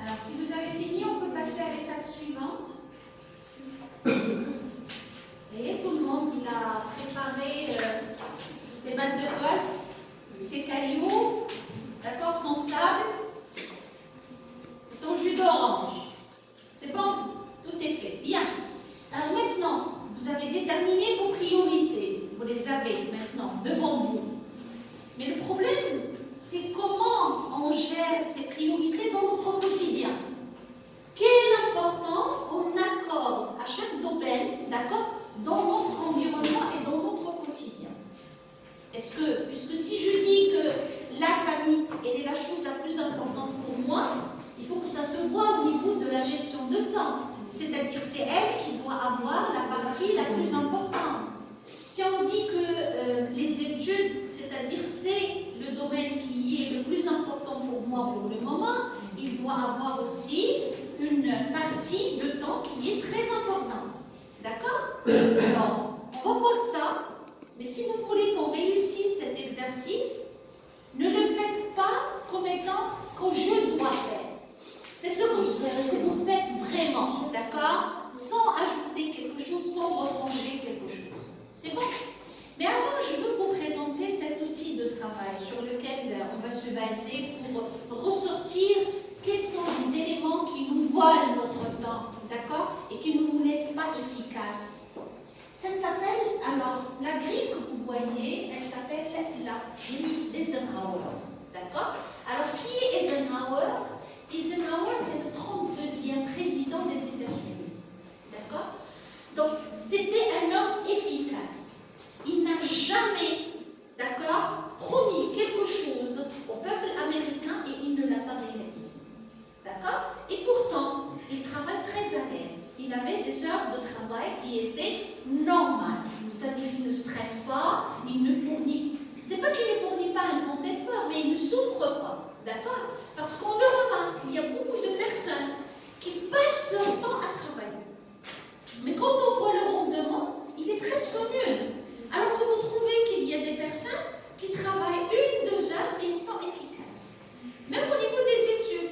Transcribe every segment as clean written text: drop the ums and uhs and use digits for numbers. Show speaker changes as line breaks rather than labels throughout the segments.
Alors, si vous avez fini, on peut passer à l'étape suivante. Et tout le monde, il a préparé ses balles de golf, ses cailloux, d'accord, son sable, son jus d'orange. C'est bon? Tout est fait. Bien. Alors maintenant, vous avez déterminé vos priorités. Vous les avez maintenant devant vous. Mais le problème, c'est comment on gère ces priorités dans notre quotidien. Quelle importance on accorde à chaque domaine, d'accord, dans notre environnement et dans notre quotidien. Est-ce que, puisque si je dis que la famille, elle est la chose la plus importante pour moi, il faut que ça se voit au niveau de la gestion de temps. C'est-à-dire c'est elle qui doit avoir la partie la plus importante. Si on dit que les études, c'est-à-dire c'est le domaine qui est le plus important pour moi pour le moment, il doit avoir aussi une partie de temps qui est très importante. D'accord? Alors, on va voir ça, mais si vous voulez qu'on réussisse cet exercice, ne le faites pas comme étant ce que je dois faire. Faites-le comme ce que vous faites vraiment, d'accord? Sans ajouter quelque chose, sans rebranger quelque chose. C'est bon? Mais avant, je veux vous présenter cet outil de travail sur lequel on va se baser pour ressortir quels sont les éléments qui nous volent notre temps, d'accord? Et qui ne nous laissent pas efficaces. Ça s'appelle, alors, la grille que vous voyez, elle s'appelle la grille d'Eisenhower, d'accord? Alors, qui est Eisenhower? Eisenhower, c'est le 32e président des États-Unis, d'accord? Donc, c'était un homme efficace. Il n'a jamais, d'accord, promis quelque chose au peuple américain et il ne l'a pas réalisé. D'accord? Et pourtant, il travaille très à l'aise. Il avait des heures de travail qui étaient normales. C'est-à-dire qu'il ne stresse pas, il ne fournit. C'est pas qu'il ne fournit pas un grand effort, mais il ne souffre pas. D'accord? Parce qu'on le remarque, il y a beaucoup de personnes qui passent leur temps à travailler. Mais quand on voit le rendement, il est presque nul. Alors que vous trouvez qu'il y a des personnes qui travaillent 1-2 heures et ils sont efficaces. Même au niveau des études,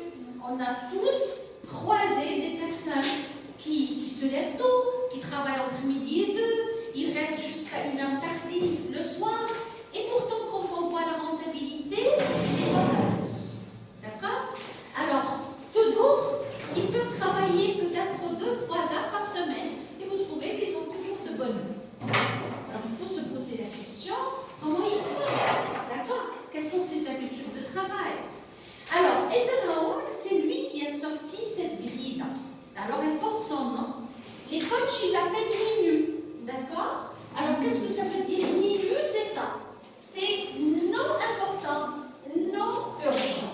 on a tous croisé des personnes qui se lèvent tôt, qui travaillent entre midi et 2, ils restent jusqu'à 1 heure tardive le soir, et pourtant quand on voit la rentabilité, c'est pas la plus. D'accord? Alors, que d'autres, ils peuvent travailler peut-être 2-3 heures par semaine, et vous trouvez qu'ils ont toujours de bonnes nuits. Alors, il faut se poser la question, comment ils font? D'accord? Quelles sont ses habitudes de travail? Alors, Eisenhower, c'est lui qui a sorti cette grille-là. Alors, elle porte son nom. Les coachs, ils l'appellent NINU. D'accord? Alors, qu'est-ce que ça veut dire? NINU, c'est ça. C'est non important, non urgent.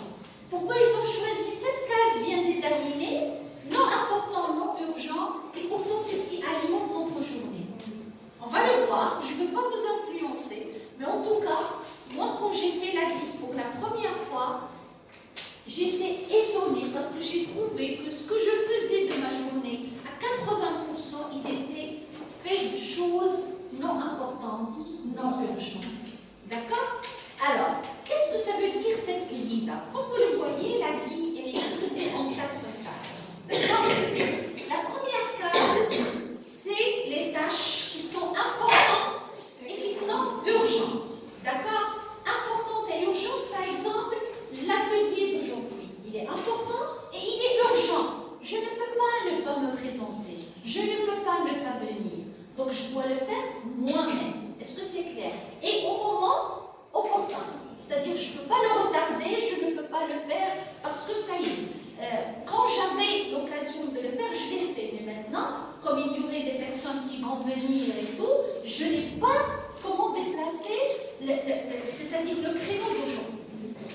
Pourquoi ils ont choisi cette case bien déterminée? Non important, non urgent, et pourtant, c'est ce qui alimente notre journée. On va le voir, je ne veux pas vous influencer, mais en tout cas, moi, quand j'ai fait la grille pour la première fois, j'étais étonnée parce que j'ai trouvé que ce que je faisais de ma journée, à 80%, il était fait de choses non importantes, non urgentes. D'accord? Alors, qu'est-ce que ça veut dire cette grille-là? Comme vous le voyez, la grille, elle est divisée en 4 cases. D'accord? La première case, c'est les tâches qui sont importantes et qui sont urgentes. D'accord? Importante et urgente, par exemple, l'atelier d'aujourd'hui. Il est important et il est urgent. Je ne peux pas ne pas me présenter. Je ne peux pas ne pas venir. Donc, je dois le faire moi-même. Est-ce que c'est clair? Et au moment opportun. C'est-à-dire, je ne peux pas le retarder, je ne peux pas le faire parce que ça y est. Quand j'avais l'occasion de le faire, je l'ai fait. Mais maintenant, comme il y aurait des personnes qui vont venir et tout, je n'ai pas comment déplacer, c'est-à-dire le créneau d'aujourd'hui.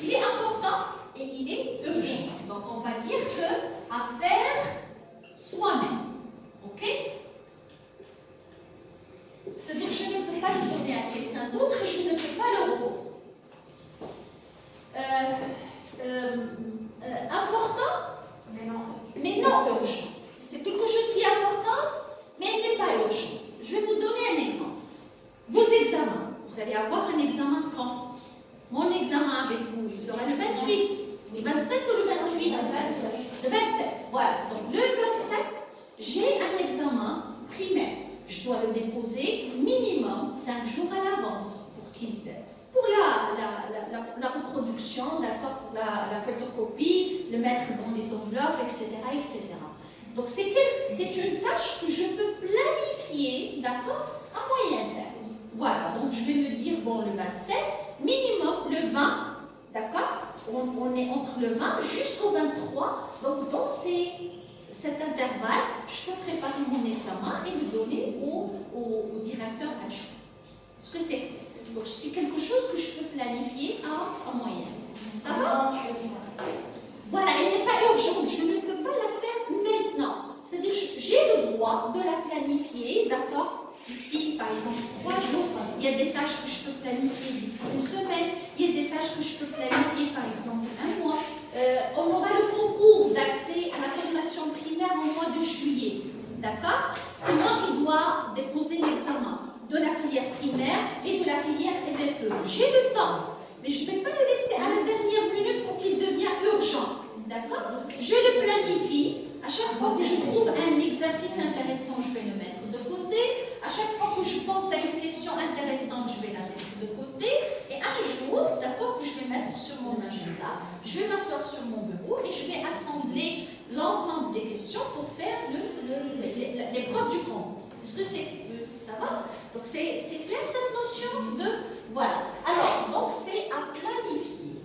Il est important et il est urgent. Donc, on va dire que à faire soi-même. OK? C'est-à-dire, je ne peux pas le donner à quelqu'un d'autre et je ne peux pas le rendre. Important, mais non urgent. C'est quelque chose qui est important, mais elle n'est pas urgent. Je vais vous donner un exemple. Vos examens, vous allez avoir un examen quand? Mon examen avec vous, il sera le 28, le 27 ou le 28? Le 27, voilà. Donc le 27, j'ai un examen primaire. Je dois le déposer minimum 5 jours à l'avance pour la reproduction, d'accord, pour la photocopie, le mettre dans les enveloppes, etc., etc. Donc c'est une tâche que je peux planifier, d'accord, à moyen terme. Voilà, donc je vais me dire, bon, le 27, minimum le 20, d'accord, on est entre le 20 jusqu'au 23, donc dans cet intervalle, je peux préparer mon examen et le donner au directeur adjoint. Est-ce que c'est... Donc c'est quelque chose que je peux planifier à moyen. Ça va? Voilà, elle n'est pas urgente, je ne peux pas la faire maintenant. C'est-à-dire j'ai le droit de la planifier, d'accord? Ici, par exemple, 3 jours, il y a des tâches que je peux planifier d'ici une semaine, il y a des tâches que je peux planifier, par exemple, un mois. On aura le concours d'accès à la formation primaire au mois de juillet, d'accord? C'est moi qui dois déposer l'examen de la filière primaire et de la filière MFE. J'ai le temps, mais je ne vais pas le laisser à la dernière minute pour qu'il devienne urgent, d'accord? Je le planifie. À chaque fois que je trouve un exercice intéressant, je vais le mettre de côté. À chaque fois que je pense à une question intéressante, je vais la mettre de côté. Et un jour, d'accord, que je vais mettre sur mon agenda, je vais m'asseoir sur mon bureau et je vais assembler l'ensemble des questions pour faire l'épreuve du compte. Est-ce que ça va? Donc c'est clair cette notion de... Voilà. Alors, donc c'est à planifier.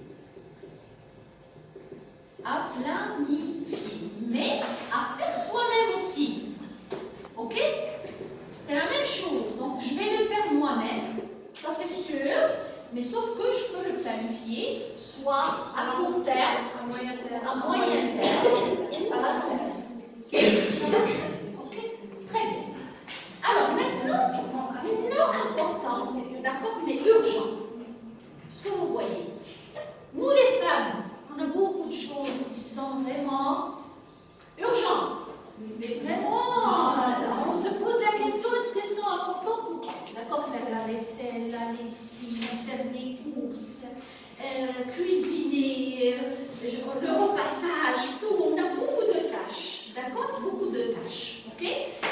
À planifier. Mais à faire soi-même aussi. Ok? C'est la même chose. Donc je vais le faire moi-même. Ça c'est sûr. Mais sauf que je peux le planifier soit à court terme, à moyen terme, à long terme. Ça va? Ok? Très bien. Alors maintenant, non important, d'accord, mais urgent. Ce que vous voyez. Nous les femmes, on a beaucoup de choses qui sont vraiment urgentes. Mais vraiment, on se pose la question, est-ce qu'elles sont importantes ou pas? D'accord, faire la vaisselle, la lessive, faire des courses, cuisiner, le repassage, tout. On a beaucoup de tâches, d'accord? Beaucoup de tâches, ok?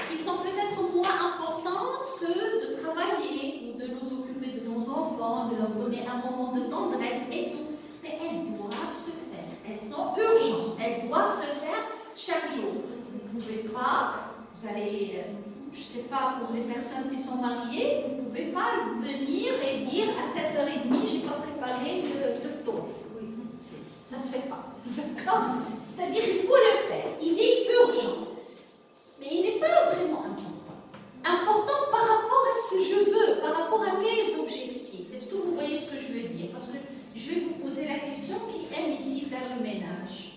Qui sont peut-être moins importantes que de travailler ou de nous occuper de nos enfants, de leur donner un moment de tendresse et tout. Mais elles doivent se faire. Elles sont urgentes. Elles doivent se faire chaque jour. Vous ne pouvez pas, vous allez, je ne sais pas, pour les personnes qui sont mariées, vous ne pouvez pas venir et dire à 7h30, je n'ai pas préparé le fton. Oui, ça ne se fait pas. D'accord? C'est-à-dire qu'il faut le faire. Il est urgent. Mais il n'est pas vraiment important. Important par rapport à ce que je veux, par rapport à mes objectifs. Est-ce que vous voyez ce que je veux dire? Parce que je vais vous poser la question, qui aime ici faire le ménage?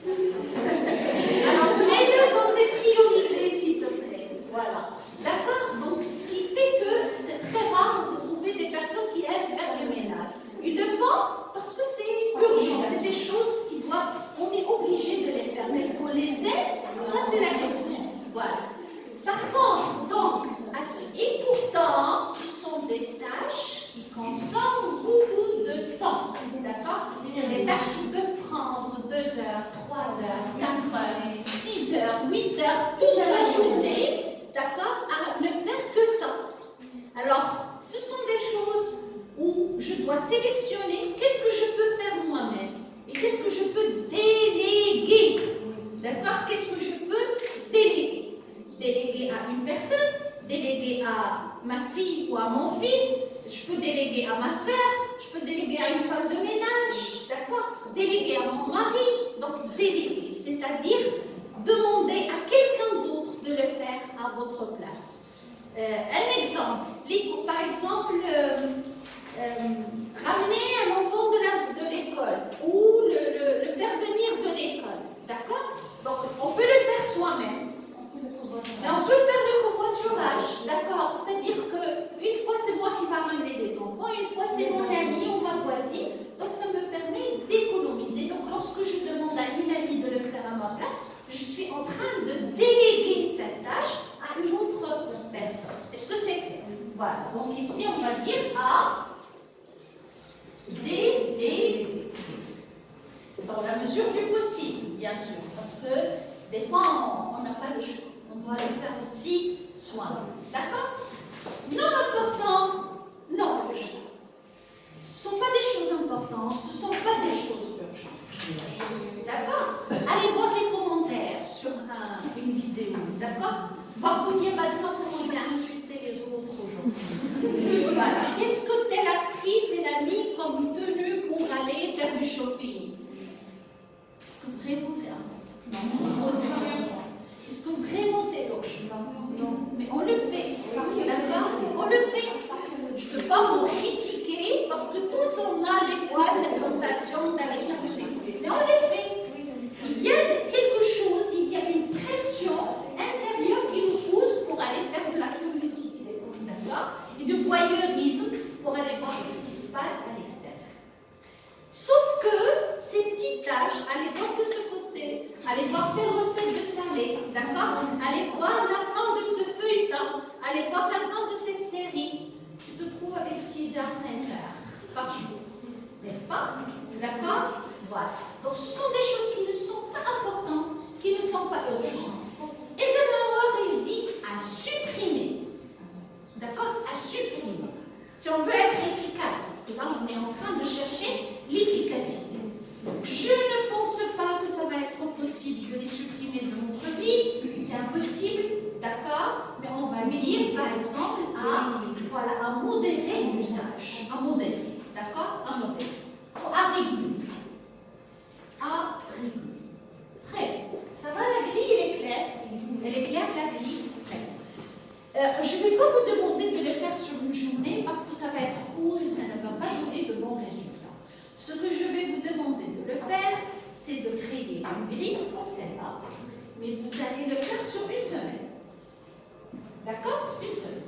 Alors, mets-le dans tes priorités, s'il te plaît. Voilà. D'accord? Donc, ce qui fait que c'est très rare de trouver des personnes qui aiment faire le ménage. Ils le font parce que c'est urgent. C'est des choses qui doivent... On est obligé de les faire. Mais est-ce qu'on les aime? Ça, c'est la question. Voilà. Par contre, donc, et pourtant, ce sont des tâches qui consomment beaucoup de temps. D'accord? C'est des tâches qui peuvent prendre 2 heures, 3 heures, 4 heures, 6 heures, 8 heures, toute la journée, d'accord, à ne faire que ça. Alors, ce sont des choses où je dois sélectionner qu'est-ce que je peux faire moi-même et qu'est-ce que je peux déléguer. D'accord? Qu'est-ce que je peux déléguer? Déléguer à une personne, déléguer à ma fille ou à mon fils, je peux déléguer à ma soeur, je peux déléguer à une femme de ménage, d'accord? Déléguer à mon mari, donc déléguer, c'est-à-dire demander à quelqu'un d'autre de le faire à votre place. Un exemple, par exemple, ramener un enfant de l'école ou le faire venir de l'école, d'accord? Donc on peut le faire soi-même. Mais on peut faire le covoiturage, d'accord? C'est-à-dire que une fois c'est moi qui va ramener les enfants, une fois c'est mon ami ou ma voisine. Donc ça me permet d'économiser. Donc lorsque je demande à une amie de le faire à ma place, je suis en train de déléguer cette tâche à une autre personne. Est-ce que c'est clair? Voilà. Donc ici on va dire à déléguer. Dans la mesure du possible, bien sûr, parce que des fois on n'a pas le choix. On doit le faire aussi soi. D'accord? Non important, non urgent. Ce ne sont pas des choses importantes, ce ne sont pas des choses urgentes. D'accord? Allez voir les commentaires sur une vidéo. D'accord? Voir combien maintenant comment il a insulté les autres aujourd'hui. Voilà. Qu'est-ce que telle actrice et a mis comme tenue pour aller faire du shopping? Est-ce que vraiment c'est important? Est-ce que vraiment c'est urgent? Non. Mais on le fait. D'accord? On le fait. Je ne peux pas vous critiquer parce que tous on a des fois cette tentation d'aller faire du shopping. Mais on le fait. Il y a quelque chose, il y a une pression intérieure qui nous pousse pour aller faire de la curiosité. D'accord? Et du voyeurisme pour aller voir ce qui se passe à l'extérieur. Sauf que ces petites tâches, allez voir de ce côté, allez voir telle recette de salé, d'accord? Allez voir la fin de ce feuilleton, allez voir la fin de cette série. Tu te trouves avec 6 heures, 5 heures par jour, n'est-ce pas? D'accord? Voilà. Donc ce sont des choses qui ne sont pas importantes, qui ne sont pas urgentes. Eisenhower, il dit à supprimer. D'accord? À supprimer. Si on veut être efficace, parce que là on est en train de chercher l'efficacité. Je ne pense pas que ça va être possible de les supprimer de notre vie, c'est impossible, d'accord? Mais on va lire par exemple à modérer l'usage, à modérer, d'accord? À modérer, à réguler. À réguler. Très bien. Ça va, la grille, elle est claire? Elle est claire, la grille? Très bien. Je ne vais pas vous demander de le faire sur une journée parce que ça va être court et ça ne va pas donner de bons résultats. Ce que je vais vous demander de le faire, c'est de créer une grille comme celle-là, mais vous allez le faire sur une semaine. D'accord? Une semaine.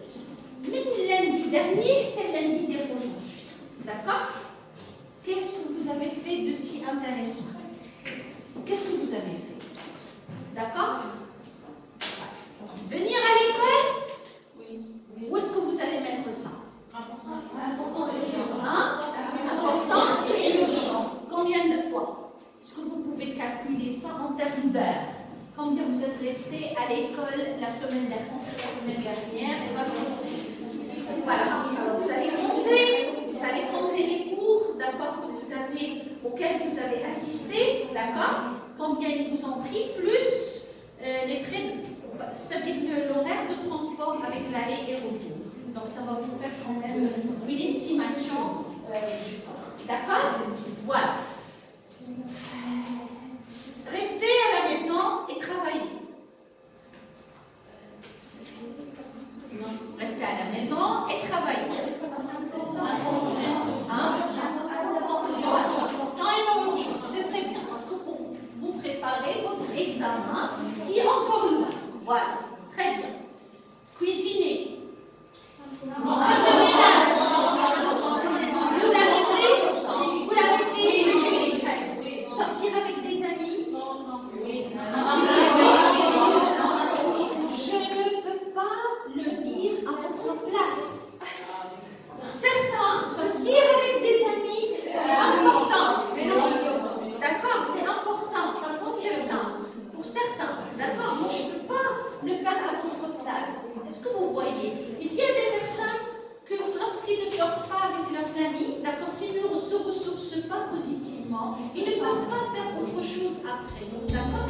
Même lundi dernier, c'est lundi d'aujourd'hui. D'accord? Qu'est-ce que vous avez fait de si intéressant? Qu'est-ce que vous avez fait? D'accord? Venir à l'école? Oui. Où est-ce que vous allez mettre ça? Important et urgent. Important et urgent. Combien de fois? Est-ce que vous pouvez calculer ça en termes d'heures? Combien vous êtes resté à l'école la semaine dernière et aujourd'hui? Voilà. Alors vous allez compter les cours, d'accord, auxquels vous avez assisté, d'accord? Combien ils vous ont pris, plus les frais, c'est-à-dire l'horaire de transport avec l'aller et retour. Donc ça va vous faire quand même une estimation du temps. D'accord? Voilà. Restez à la maison et travaillez. Restez à la maison et travaillez. Important et non urgent. C'est très bien parce que vous préparez votre examen qui est encore là. Voilà. Très bien. Cuisiner. Vous l'avez fait? Sortir avec des amis? Je ne peux pas le dire à votre place. Pour certains, sortir avec des amis, c'est important. D'accord, c'est important. Pour certains. Pour certains. D'accord, moi je ne peux pas le faire à votre place. Est-ce que vous voyez? Il y a des personnes que lorsqu'ils ne sortent pas avec leurs amis, d'accord, s'ils ne se ressourcent pas positivement, ils ne peuvent pas faire autre chose après. D'accord?